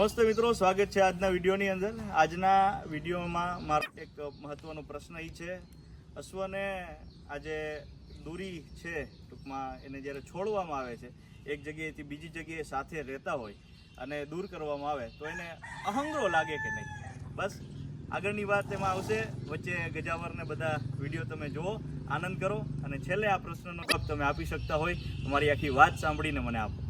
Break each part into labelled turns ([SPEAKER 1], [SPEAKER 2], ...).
[SPEAKER 1] નમસ્તે મિત્રો, સ્વાગત છે આજના વિડીયોની અંદર। આજના વિડીયોમાં મારો એક મહત્વનો પ્રશ્ન એ છે, અશ્વને આજે દૂરી છે ટૂંકમાં એને જ્યારે છોડવામાં આવે છે એક જગ્યાએથી બીજી જગ્યાએ સાથે રહેતા હોય અને દૂર કરવામાં આવે તો એને અહંગરો લાગે કે નહીં। બસ આગળની વાત એમાં આવશે। વચ્ચે ગજાવરને બધા વિડીયો તમે જુઓ, આનંદ કરો અને છેલ્લે આ પ્રશ્નનો જવાબ તમે આપી શકતા હોય અમારી આખી વાત સાંભળીને મને આપો।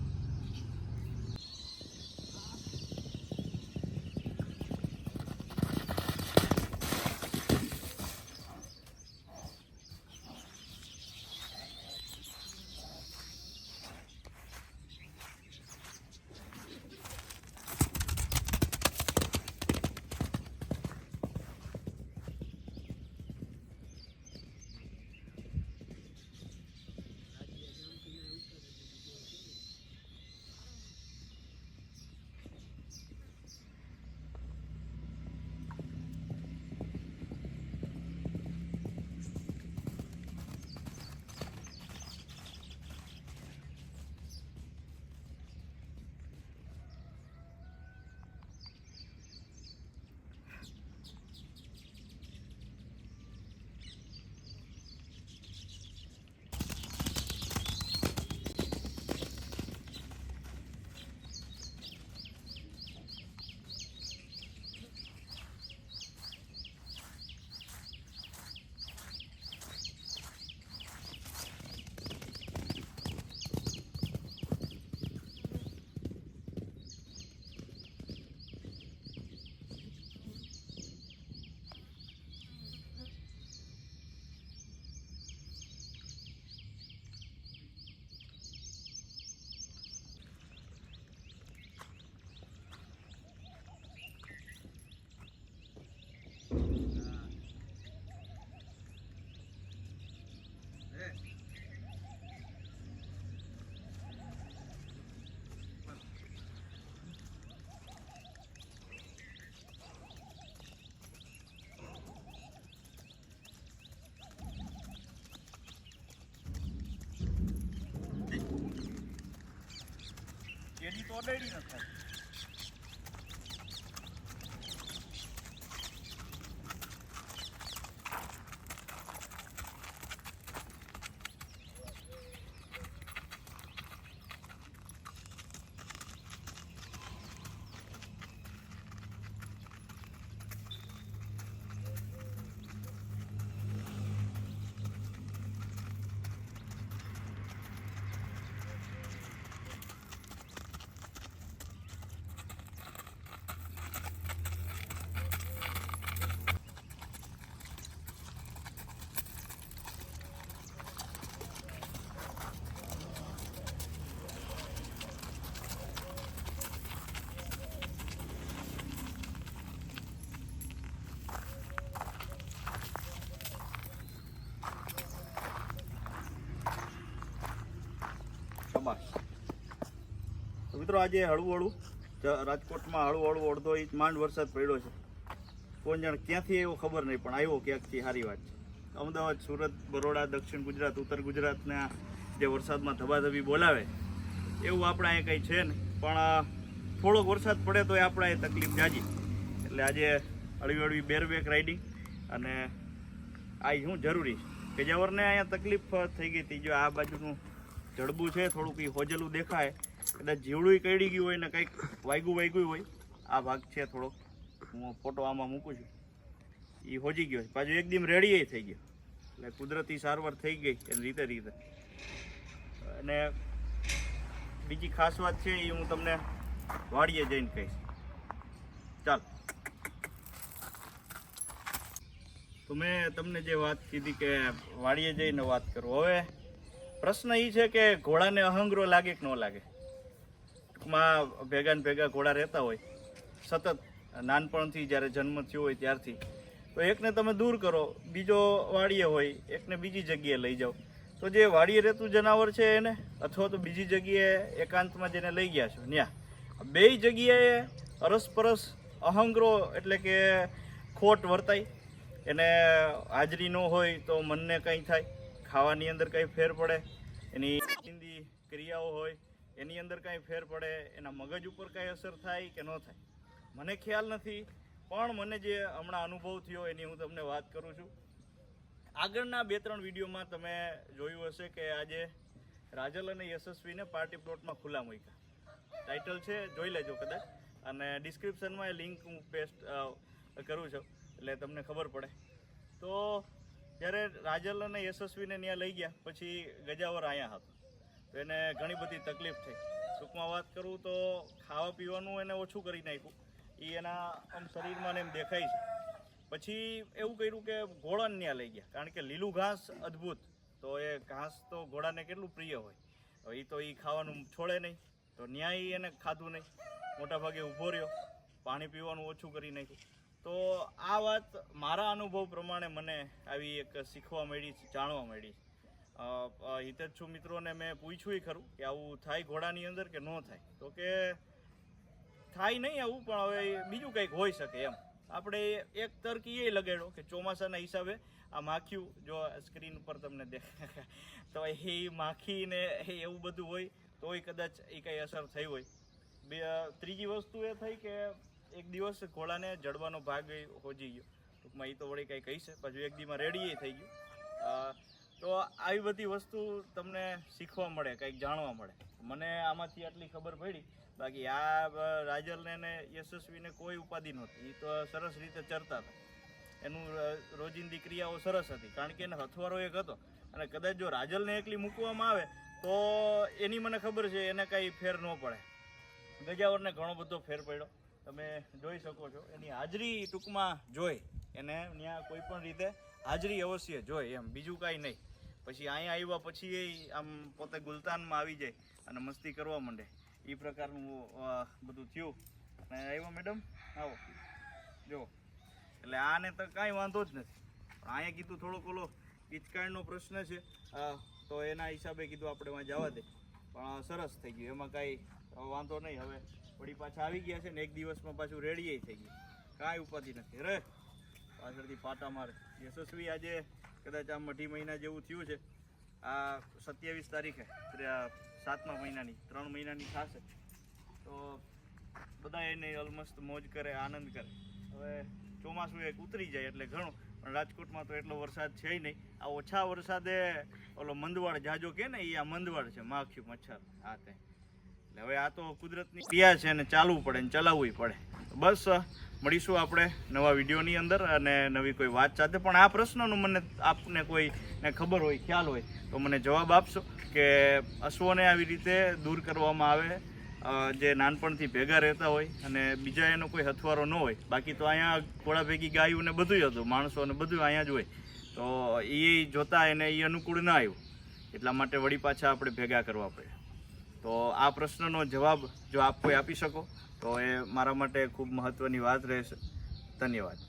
[SPEAKER 1] કેડી તો અડાડી ન થાય। તો મિત્રો આજે હળવું રાજકોટમાં હળવું અડધો ઇંચ માંડ વરસાદ પડ્યો છે। કોણ જાણે ક્યાંથી એવો ખબર નહીં, પણ આવ્યો ક્યાંકથી, સારી વાત છે। અમદાવાદ, સુરત, બરોડા, દક્ષિણ ગુજરાત, ઉત્તર ગુજરાતના જે વરસાદમાં ધબાધબી બોલાવે એવું આપણા અહીં કંઈ છે નહીં, પણ થોડોક વરસાદ પડે તો આપણા એ તકલીફ જાજી। એટલે આજે હળવી બેરવેક રાઇડિંગ અને આ શું જરૂરી છે કે જવરને અહીંયા તકલીફ થઈ ગઈ હતી। જો આ બાજુનું જડબું છે થોડુંક એ હોજેલું દેખાય, કદાચ જીવડું કઈડી ગયું હોય ને કંઈક વાગ્યું હોય। આ ભાગ છે થોડોક, હું ફોટો આમાં મૂકું છું, એ હોજી ગયો છે, પાછું એકદમ રેડી થઈ ગયો। એટલે કુદરતી સારવાર થઈ ગઈ એની રીતે। અને બીજી ખાસ વાત છે એ હું તમને વાડીએ જઈને કહીશ। ચાલ, તો મેં તમને જે વાત કીધી કે વાડીએ જઈને વાત કરું। હવે પ્રશ્ન એ છે કે ઘોડાને અહંગરો લાગે કે ન લાગે। ટૂંકમાં ભેગા ને ભેગા ઘોડા રહેતા હોય સતત નાનપણથી, જ્યારે જન્મ થયો હોય ત્યારથી, તો એકને તમે દૂર કરો, બીજો વાડીએ હોય, એકને બીજી જગ્યાએ લઈ જાઓ, તો જે વાડીએ રહેતું જનાવર છે એને, અથવા તો બીજી જગ્યાએ એકાંતમાં જેને લઈ ગયા છો ત્યાં, બે જગ્યાએ અરસપરસ અહંગરો એટલે કે ખોટ વર્તાય। એને હાજરી ન હોય તો મનને કંઈ થાય, ખાવાની અંદર કંઈ ફેર પડે, એની રોજિંદી ક્રિયાઓ હોય એની અંદર કાંઈ ફેર પડે, એના મગજ ઉપર કાંઈ અસર થાય કે ન થાય। મને ખ્યાલ નથી, પણ મને જે હમણાં અનુભવ થયો એની હું તમને વાત કરું છું. આગળના 2-3 વિડીયોમાં તમે જોયું હશે કે આજે રાજલ અને યશસ્વીને પાર્ટી પ્લોટમાં ખુલ્લા મૂક્યા. ટાઇટલ છે, જોઈ લેજો કદાચ, અને ડિસ્ક્રિપ્શનમાં એ લિંક હું પેસ્ટ કરું છું એટલે તમને ખબર પડે. તો જ્યારે રાજલ અને યશસ્વીને ત્યાં લઈ ગયા પછી ગજાવર અહીંયા હતો, તો એને ઘણી બધી તકલીફ થઈ. ટૂંકમાં વાત કરું તો ખાવા પીવાનું એને ઓછું કરી નાખ્યું, એ એના આમ શરીરમાં એમ દેખાય છે. પછી એવું કર્યું કે ઘોડાને ત્યાં લઈ ગયા, કારણ કે લીલું ઘાસ અદ્ભુત, તો એ ઘાસ તો ઘોડાને કેટલું પ્રિય હોય, એ તો એ ખાવાનું છોડે નહીં, તો ન્યાય એને ખાધું નહીં, મોટાભાગે ઊભો રહ્યો, પાણી પીવાનું ઓછું કરી નાખ્યું. તો આ વાત મારા અનુભવ પ્રમાણે મને આવી એક શીખવા મળી, જાણવા મળી. હિતેચ્છુ મિત્રોને મેં પૂછ્યું ખરું કે આવું થાય ઘોડાની અંદર કે ન થાય, તો કે થાય નહીં આવું, પણ હવે બીજું કંઈક હોઈ શકે એમ. આપણે એક તર્ક એ લગાડ્યો કે ચોમાસાના હિસાબે આ માખ્યું, જો સ્ક્રીન ઉપર તમને દેખાય તો એ માખીને એવું બધું હોય તોય કદાચ એ કંઈ અસર થઈ હોય. ત્રીજી વસ્તુ એ થઈ કે એક દિવસ ઘોડાને જડવાનો ભાગ હોજી ગયો, ટૂંકમાં એ તો વળી કંઈ કહી છે, પાછું એક દીમાં રેડી થઈ ગયું. તો આવી બધી વસ્તુ તમને શીખવા મળે, કંઈક જાણવા મળે. મને આમાંથી આટલી ખબર પડી, બાકી આ રાજલને ને યશસ્વીને કોઈ ઉપાધિ નહોતી, એ તો સરસ રીતે ચરતા હતા, એનું રોજિંદી ક્રિયાઓ સરસ હતી, કારણ કે એને હથવારો એક હતો. અને કદાચ જો રાજલને એકલી મૂકવામાં આવે તો એની મને ખબર છે એને કાંઈ ફેર ન પડે. ગજાવરને ઘણો બધો ફેર પડ્યો, તમે જોઈ શકો છો. એની હાજરી ટૂંકમાં જોઈ, એને ત્યાં કોઈ પણ રીતે હાજરી અવશ્ય જોઈ એમ, બીજું કાંઈ નહીં. પછી અહીંયા આવ્યા પછી એ આમ પોતે ગુલતાનમાં આવી જાય અને મસ્તી કરવા માંડે, એ પ્રકારનું બધું થયું. અને આવ્યા મેડમ, આવો જો. એટલે આને તો કાંઈ વાંધો જ નથી, પણ અહીંયા કીધું થોડોક ઓલો હિચકાણનો પ્રશ્ન છે, તો એના હિસાબે કીધું આપણે વાં જવા દે, પણ સરસ થઈ ગયું, એમાં કાંઈ વાંધો નહીં. હવે વળી પાછા આવી ગયા છે ને એક દિવસમાં પાછું રેડી થઈ ગયું, કાંઈ ઉપાધિ નથી. રે પાછળથી પાટા મારે. યશસ્વી આજે કદાચ આ અઢી મહિના જેવું થયું છે, આ 27 તારીખે 7મા મહિનાની 3 મહિનાની થશે, તો બધા એને ઓલમોસ્ટ મોજ કરે, આનંદ કરે. હવે ચોમાસું એક ઉતરી જાય એટલે ઘણું, પણ રાજકોટમાં તો એટલો વરસાદ છે નહીં. આ ઓછા વરસાદે ઓલો મંદવાડ જાજો કે ને, એ આ મંદવાડ છે, માખ્યું મચ્છર આ તે. એટલે હવે આ તો કુદરતની ક્રિયા છે ને, ચાલવું પડે ને ચલાવવું પડે. બસ મળીશું આપણે નવા વિડીયોની અંદર અને નવી કોઈ વાત સાથે. પણ આ પ્રશ્નનું મને આપને કોઈને ખબર હોય, ખ્યાલ હોય તો મને જવાબ આપશો કે અશ્વને આવી રીતે દૂર કરવામાં આવે, જે નાનપણથી ભેગા રહેતા હોય અને બીજા એનો કોઈ હથવારો ન હોય. બાકી તો અહીંયા ઘોડા ભેગી ગાયું ને બધું હતું, માણસો ને બધું અહીંયા જ હોય, તો એ જોતા એને એ અનુકૂળ ના આવ્યું, એટલા માટે વળી પાછા આપણે ભેગા કરવા પડે. તો આ પ્રશ્નનો જવાબ જો આપ કોઈ આપી શકો તો એ મારા માટે ખૂબ મહત્ત્વની વાત રહેશે. ધન્યવાદ.